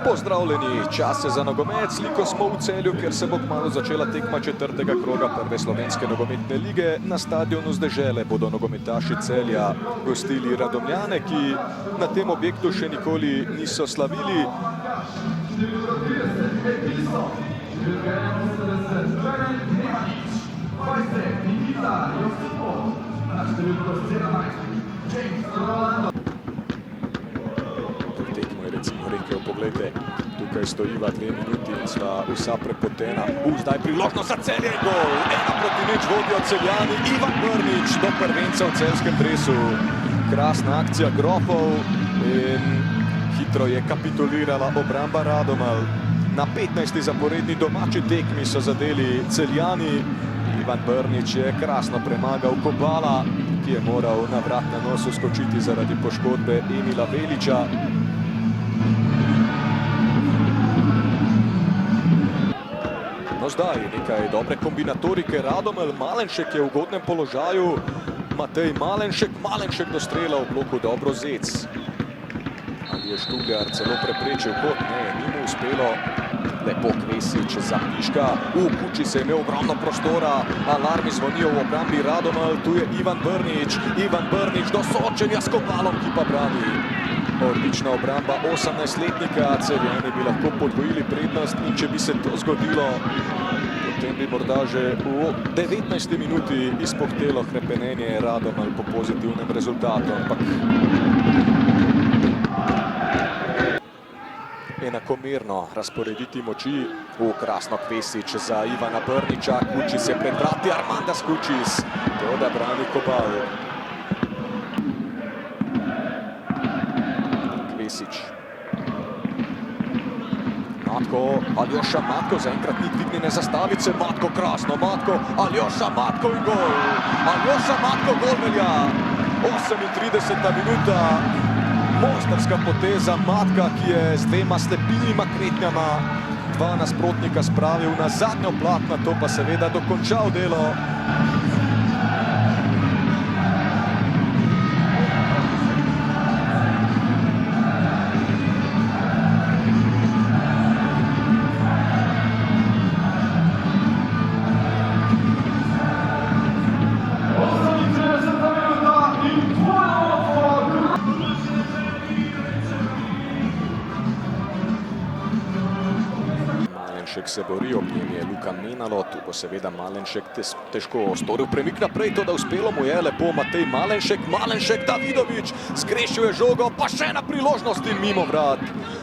Pozdravljeni, čas je za nogomet, sliko smo v Celju, kjer se bo kmalu začela tekma četrtega kroga prve slovenske nogometne lige. Na stadionu z Dežele bodo nogometaši Celja gostili Radomljane, ki na tem objektu še nikoli niso slavili. Tekmo je recimo rekel, poglejte, tukaj stojiva 2 minuti in sva vsa prepotena. Zdaj priložnost za Celje in gol. 1-0 vodijo Celjani, Ivan Brnič do prvenca v celskem dresu. Krasna akcija Grofov in hitro je kapitulirala obramba Radomelj. Na 15. zaporedni domači tekmi so zadeli Celjani. Ivan Brnič je krasno premagal Kobala, ki je moral na vrat na nos skočiti zaradi poškodbe Emila Veliča. No zdaj nekaj dobre kombinatorike. Radomelj, Malenšek je v ugodnem položaju. Matej Malenšek do strela v bloku dobro Zec. Ali je Štugljar celo preprečil kot? Ne, ni mu uspelo. Lepo Kvesič za Piška. Kuči se je imel ogromno prostora. Alarmi zvonijo v obrambi Radomelj. Tu je Ivan Brnič do soočenja s Kobalom, ki pa brani. Odlična obramba 18-letnika. Celjani bi lahko podvojili prednost in če bi se to zgodilo, potem bi morda že v 19. minuti izpuhtelo hrepenenje Radomelj po pozitivnem rezultatu. Ampak enakomerno razporediti moči. Krasno Kvesič za Ivana Brniča. Kučis je pred vrati, Armandas Kučis. To da brani Kobal. Kvesič. Aljoša Matko, zaenkrat ni dvignjene zastavice. Matko krasno, Aljoša Matko in gol. Aljoša Matko gol velja. 38. minuta. Mojstrska poteza Matka, ki je z 2 slepilnima kretnjama 2 nasprotnika spravil na zadnjo plat, na to pa seveda dokončal delo. Malenšek se bori, ob njem je Luka Menalo, tu bo seveda Malenšek težko storil premik naprej, to da uspelo mu je lepo Matej Malenšek, Davidovič, zgrešil je žogo, pa še ena priložnost in mimo vrat.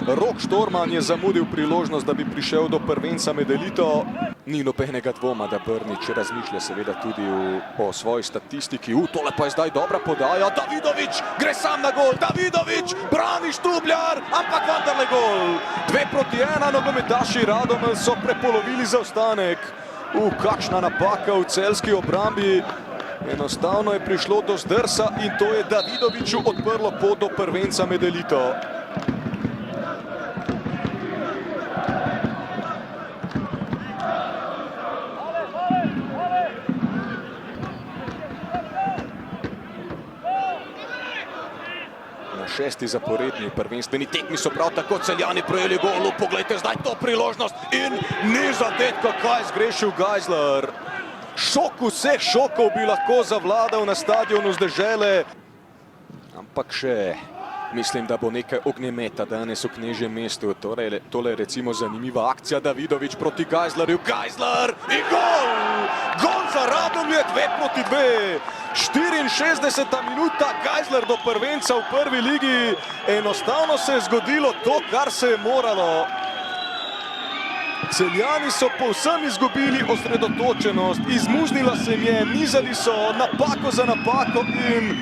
Rok Štorman je zamudil priložnost, da bi prišel do prvenca med elito. Ni nobenega dvoma, da Brnič razmišlja seveda tudi o svoji statistiki. Tole pa je zdaj dobra podaja, Davidovič gre sam na gol, Davidovič brani Štugljar, ampak vendarle gol. 2-1, nogometaši Radomelj so prepolovili zaostanek. Kakšna napaka v celjski obrambi. Enostavno je prišlo do zdrsa in to je Davidoviču odprlo pot do prvenca med elito. Na 6. zaporedni prvenstveni tekmi so prav tako Celjani prejeli gol. Poglejte zdaj to priložnost in ni zadetka, kaj zgrešil Geisler. Šok vseh šokov bi lahko zavladal na stadionu z Dežele. Ampak še mislim, da bo nekaj ognjemeta danes v Knežjem mestu. Tole je recimo zanimiva akcija. Davidovič proti Geislerju. Geisler in gol! Gol za Radomlje, 2-2. 64. minuta, Geisler do prvenca v prvi ligi. Enostavno se je zgodilo to, kar se je moralo. Celjani so povsem izgubili osredotočenost, izmuznila se jim je, nizali so napako za napako in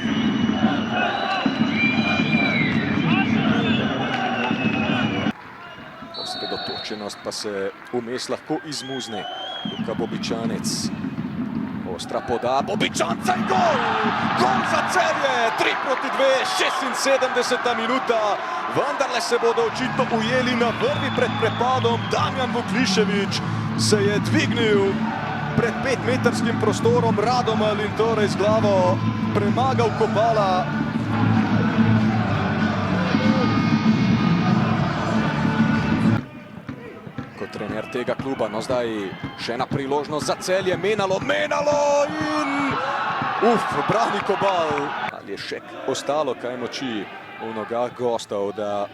osredotočenost pa se vmes lahko izmuzne. Luka Bobičanec. Ostra poda Bobičanca in gol! Gol za Celje! 3-2, 76. minuta. Vendarle se bodo očitno ujeli na vrvi pred prepadom. Damjan Vuklišević se je dvignil pred 5-metrskim prostorom Radomelj in torej z glavo premagal Kobala. trener tega kluba. No, zdaj še ena priložnost za Celje. Menalo in brani Kobal. Ali je še ostalo kaj moči v nogah gostov, da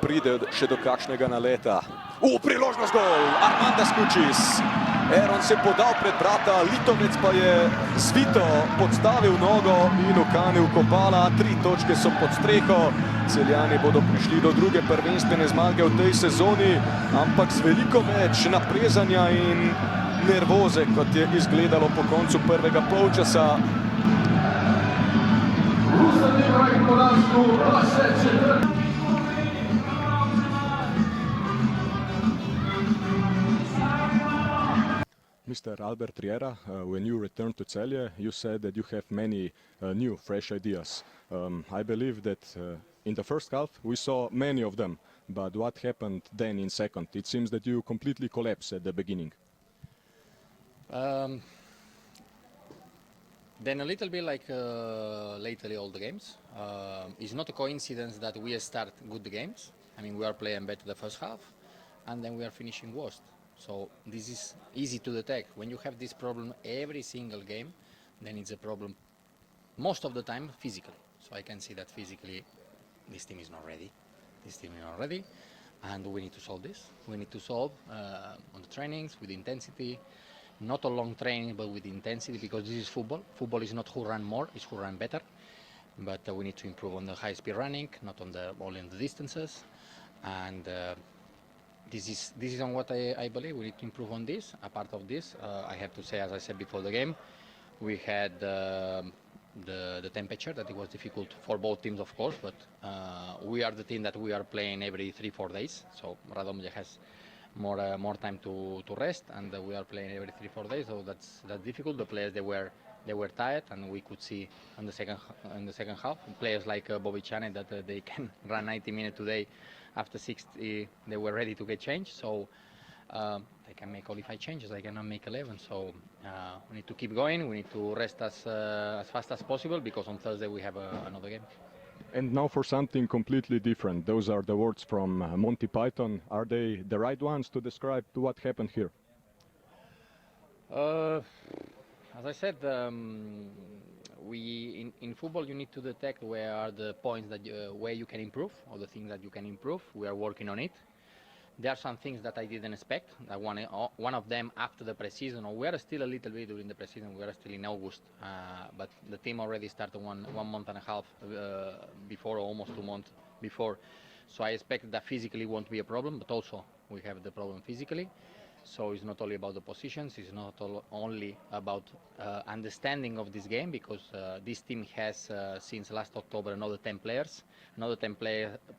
pride še do kakšnega naleta? Priložnost gol! Armandas Kučis. Eron se je podal pred brata, Litovec pa je zvito podstavil nogo in ukanil Kobala. 3 točke so pod streho. Celjani bodo prišli do druge prvenstvene zmage v tej sezoni, ampak z veliko več naprezanja in nervoze, kot je izgledalo po koncu prvega polčasa. Mr. Albert Riera, when you returned to Celje, you said that you have many new, fresh ideas. I believe that in the first half we saw many of them, but what happened then in second? It seems that you completely collapsed at the beginning. Then a little bit like lately all the games. It's not a coincidence that we start good the games. I mean, we are playing better the first half, and then we are finishing worst. So this is easy to detect. When you have this problem every single game, then it's a problem most of the time physically. So I can see that physically this team is not ready. And we need to solve this. We need to solve on the trainings with intensity, not a long training, but with intensity, because this is football. Football is not who run more, it's who run better. But we need to improve on the high speed running, not on only on the distances. And this is on what I believe. We need to improve on this. A part of this, I have to say, as I said before the game, we had the temperature, that it was difficult for both teams, of course, but we are the team that we are playing every 3-4 days. So Radomlje has more time to rest, and we are playing every 3-4 days. So that's difficult. The players they were tired, and we could see in the second half players like Bobicane that they can run 90 minutes today. After 60, they were ready to get changed, so they can make only 5 changes. I cannot make 11, so we need to keep going. We need to rest as fast as possible, because on Thursday we have another game. And now for something completely different. Those are the words from Monty Python. Are they the right ones to describe what happened here? As I said, in football you need to detect where are the points that where you can improve, or the things that you can improve. We are working on it. There are some things that I didn't expect. One of them after the preseason, or we are still a little bit during the preseason. We are still in August, but the team already started one month and a half before, or almost 2 months before. So I expect that physically won't be a problem, but also we have the problem physically. So it's not only about the positions, it's not only about understanding of this game, because this team has since last October another 10 players,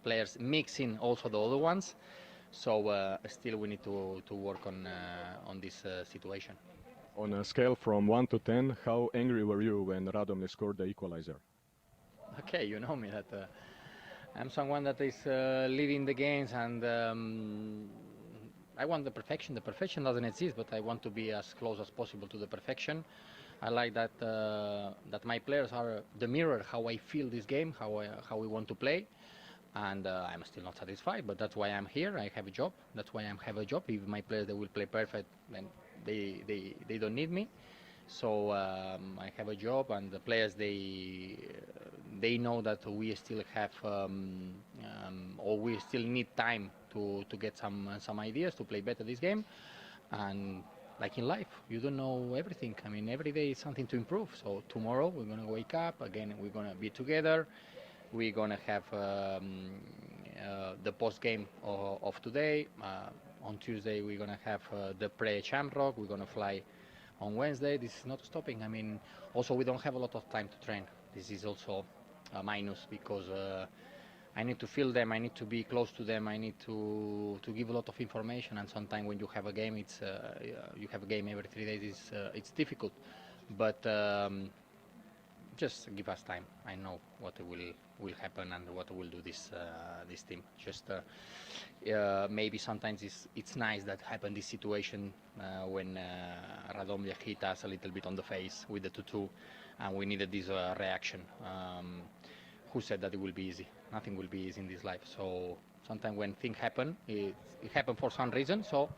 players mixing also the other ones. So still we need to work on this situation. On a scale from 1 to 10, how angry were you when Radomlje scored the equalizer? Okay, you know me that I'm someone that is leading the games, and I want the perfection. The perfection doesn't exist, but I want to be as close as possible to the perfection. I like that that my players are the mirror how I feel this game, how we want to play, and I'm still not satisfied. But that's why I'm here. I have a job. That's why I have a job. If my players they will play perfect, then they don't need me. So I have a job, and the players they know that we still have or we still need time to get some ideas to play better this game. And like in life, you don't know everything. I mean, every day is something to improve. So tomorrow we're gonna wake up again. We're gonna be together. We're gonna have the post game of today. On Tuesday we're gonna have the pre-Shamrock. We're gonna fly on Wednesday. This is not stopping. I mean, also we don't have a lot of time to train. This is also a minus, because I need to feel them, I need to be close to them, I need to give a lot of information, and sometimes when you have a game, it's you have a game every 3 days, it's difficult. But just give us time. I know what will happen and what will do this team. Just maybe sometimes it's nice that happened this situation when Radomlje hit us a little bit on the face with the 2-2, and we needed this reaction. Who said that it will be easy? Nothing will be easy in this life. So Sometimes when things happen, it happens for some reason. So,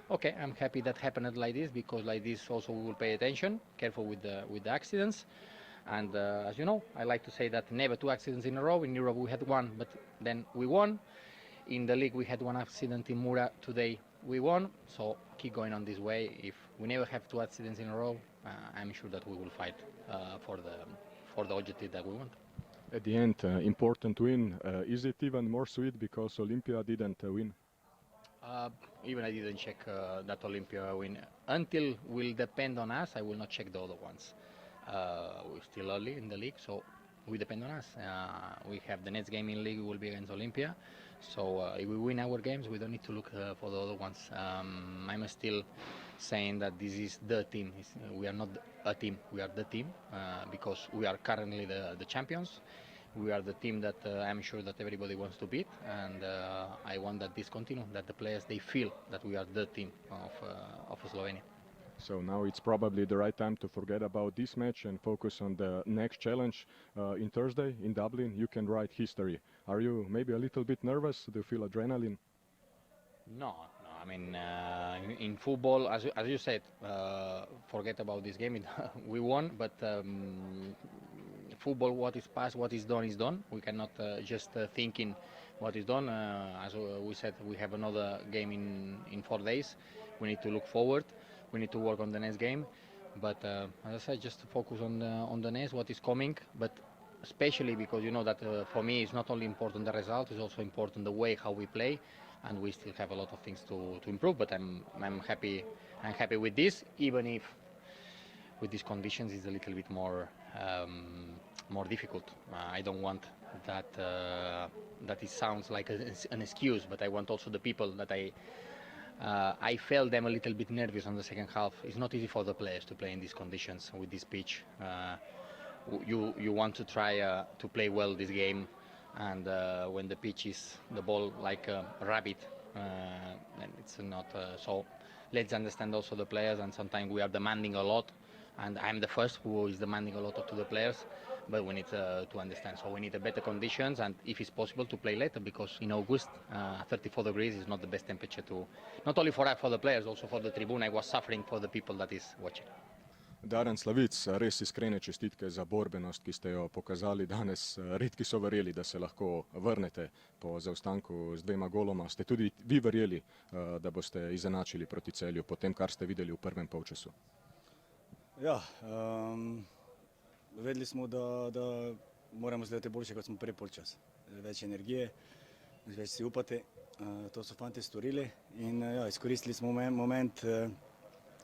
okay, I'm happy that happened like this, because like this also we will pay attention, careful with the accidents. And as you know, I like to say that never two accidents in a row. In Europe we had one, but then we won. In the league we had one accident in Mura. Today we won. So keep going on this way. If we never have two accidents in a row, I'm sure that we will fight for the objective that we want. At the end, important win. Is it even more sweet because Olympia didn't win? Even I didn't check that Olympia win. Until will depend on us, I will not check the other ones. We're still early in the league, so we depend on us. We have the next game in league will be against Olympia. So if we win our games, we don't need to look for the other ones. I'm still saying that this is the team. We are not a team, we are the team, because we are currently the champions. We are the team that I'm sure that everybody wants to beat, and I want that this continue, that the players, they feel that we are the team of Slovenia. So now it's probably the right time to forget about this match and focus on the next challenge in Thursday in Dublin. You can write history. Are you maybe a little bit nervous? Do you feel adrenaline? No. I mean, in football, as you said, forget about this game. We won, but football, what is past, what is done. We cannot just thinking what is done. As we said, we have another game in 4 days. We need to look forward. We need to work on the next game. But as I said, just to focus on the next, what is coming. But especially because you know that for me, it's not only important the result, it's also important the way how we play. And we still have a lot of things to improve. But I'm happy. I'm happy with this, even if with these conditions it's a little bit more difficult. I don't want that it sounds like an excuse, but I want also the people that I felt them a little bit nervous on the second half. It's not easy for the players to play in these conditions with this pitch. You want to try to play well this game, and when the pitch is the ball like a rabbit, then it's not. So let's understand also the players, and sometimes we are demanding a lot, and I'm the first who is demanding a lot to the players. But we need to understand. So we need better conditions, and if it's possible to play later, because in August 34 degrees is not the best temperature to, not only for us, for the players, also for the tribune. I was suffering for the people that is watching. Darjan Slavic, res iskrene čestitke za borbenost, ki ste jo pokazali danes. Redki so verjeli, da se lahko vrnete po zaostanku z 2 goloma. Ste tudi vi verjeli, da boste izenačili proti Celju po tem, kar ste videli v prvem polčasu? Ja, vedeli smo, da moramo zdaj boljše, kot smo prvi polčas. Več energije, več si upate. To so fanti storili in ja, izkoristili smo moment,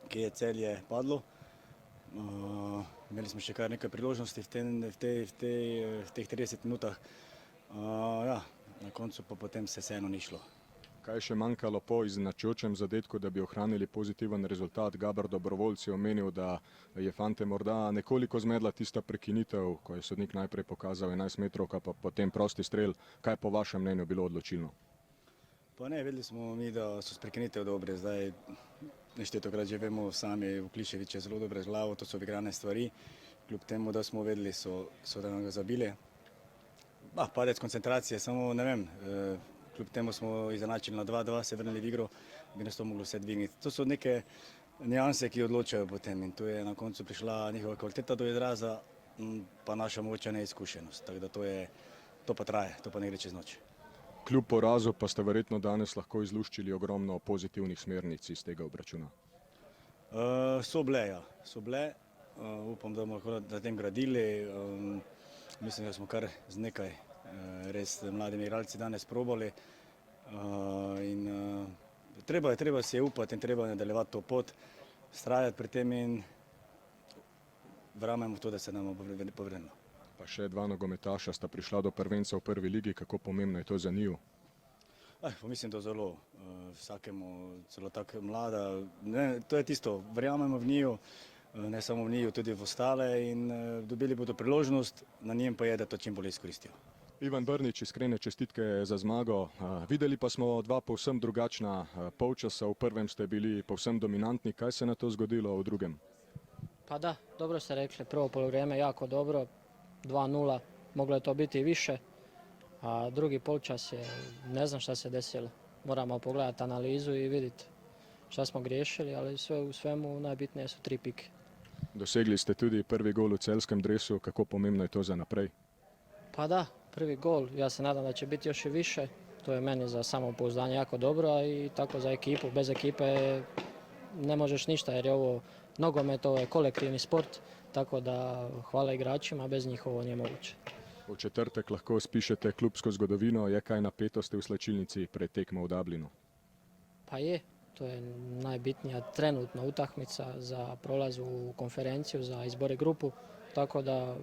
ki je Celje padlo. Imeli smo še kar nekaj priložnosti v teh 30 minutah. Ja, na koncu pa potem se vseeno ni šlo. Kaj je še manjkalo po izenačujočem zadetku, da bi ohranili pozitiven rezultat? Gabor Dobrovoljc je omenil, da je fante morda nekoliko zmedla tista prekinitev, ko je sodnik najprej pokazal 11 metrovka, pa potem prosti strel. Kaj je po vašem mnenju bilo odločilno? Pa ne, vedeli smo mi, da so s prekinitev dobre. Zdaj, neštetokrat že vemo sami, Vuklišević je zelo dobre z glavo, to so igrane stvari. Kljub temu, da smo vedeli, so da nam ga zabili. Padec koncentracije, samo ne vem, kljub temu smo izenačili na 2-2, se vrnili v igro, bi nas to moglo vse dvigniti. To so neke nijanse, ki odločajo potem, in tu je na koncu prišla njihova kvaliteta do izraza, pa naša mogoče neizkušenost. Tako da to pa traje, to pa ne gre čez noč. Kljub porazu pa ste verjetno danes lahko izluščili ogromno pozitivnih smernic iz tega obračuna. So bile. Upam, da bomo lahko na tem gradili. Mislim, da smo kar z nekaj res mladimi igralci danes probali. Treba se je upati in treba nadaljevati to pot, vztrajati pri tem in verjamemo v to, da se nam bo povrnilo. Pa še 2 nogometaša sta prišla do prvenca v prvi ligi. Kako pomembno je to za njiju? Mislim, da zelo. Vsakemu, celo tako mlada. To je tisto, verjamemo v njiju, ne samo v njiju, tudi v ostale, in dobili bodo priložnost, na njem pa je, da to čim bolje izkoristijo. Ivan Brnič, iskrene čestitke za zmago. Videli pa smo 2 povsem drugačna polčasa. V prvem ste bili povsem dominantni. Kaj se je na to zgodilo v drugem? Pa da, dobro ste rekli, prvo poluvrijeme jako dobro, 2-0, moglo je to biti i više. a drugi polčas je, ne znam šta se desilo. Moramo pogledati analizu i vidjeti šta smo griješili, ali sve u svemu najbitnije su 3 pike. Dosegli ste tudi prvi gol v celskem dresu, kako pomembno je to za naprej? Pa da, prvi gol, ja se nadam da će biti još i više. To je meni za samopouzdanje jako dobro, a i tako za ekipu. Bez ekipe ne možeš ništa jer je ovo nogomet, ovo je kolektivni sport, tako da hvala igračima, bez njih ovo nije moguće. V četrtek lahko spišete klubsko zgodovino, je kaj napetosti v slačilnici pred tekmo v Dublinu? Pa je, to je najbitnija trenutna utakmica za prolaz u konferenciju, za izbore grupu, tako da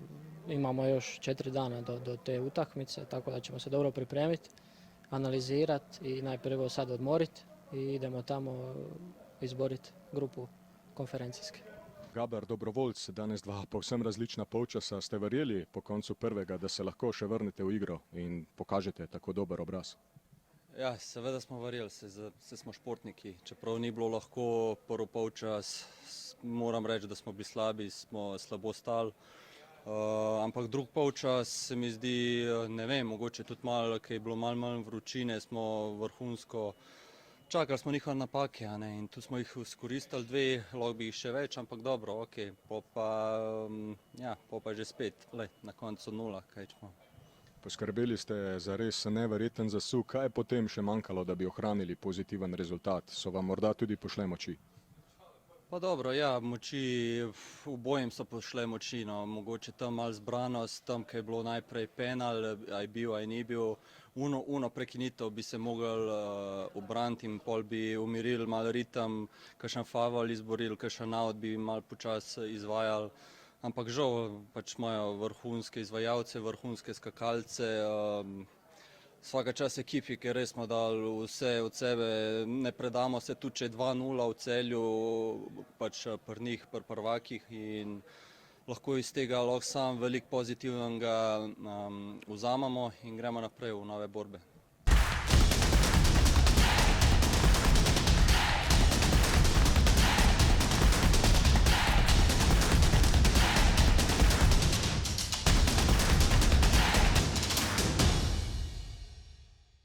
imamo još 4 dana do te utakmice, tako da ćemo se dobro pripremiti, analizirati i najprvo sad odmoriti i idemo tamo izboriti grupu konferencijske. Gaber, Dobrovoljc, danes dva povsem različna polčasa. Ste verjeli po koncu prvega, da se lahko še vrnete v igro in pokažete tako dober obraz? Ja, seveda smo verjeli, se smo športniki. Čeprav ni bilo lahko prvi polčas, moram reči, da smo bili slabi, smo slabo stali. Ampak drug polčas se mi zdi, ne vem, mogoče tudi malo, ker je bilo malo manj vročine, smo vrhunsko čakali smo njihove napake, a ne, in tu smo jih izkoristili 2, lahko bi jih še več, ampak dobro, ok, po pa je že spet, na koncu 0, kaj ćemo. Poskrbeli ste za res neverjeten zasuk. Kaj je potem še manjkalo, da bi ohranili pozitiven rezultat? So vam morda tudi pošle moči? Pa dobro, ja, moči, obojem so pošle moči, no, mogoče tam malo zbranost, tam, kaj je bilo najprej penal, a je bil, a je ni bil, uno prekinitev bi se mogli obraniti in pol bi umirili malo ritem, kakšen faul izborili, kakšen aut bi malo počas izvajali, ampak žal pač imajo vrhunske izvajalce, vrhunske skakalce, svaka čast ekipi, ker res smo dali vse od sebe, ne predamo se tudi, če je 2-0 v Celju, pač pri njih, pri prvakih in lahko iz tega lahko sam veliko pozitivnega vzamemo in gremo naprej v nove borbe.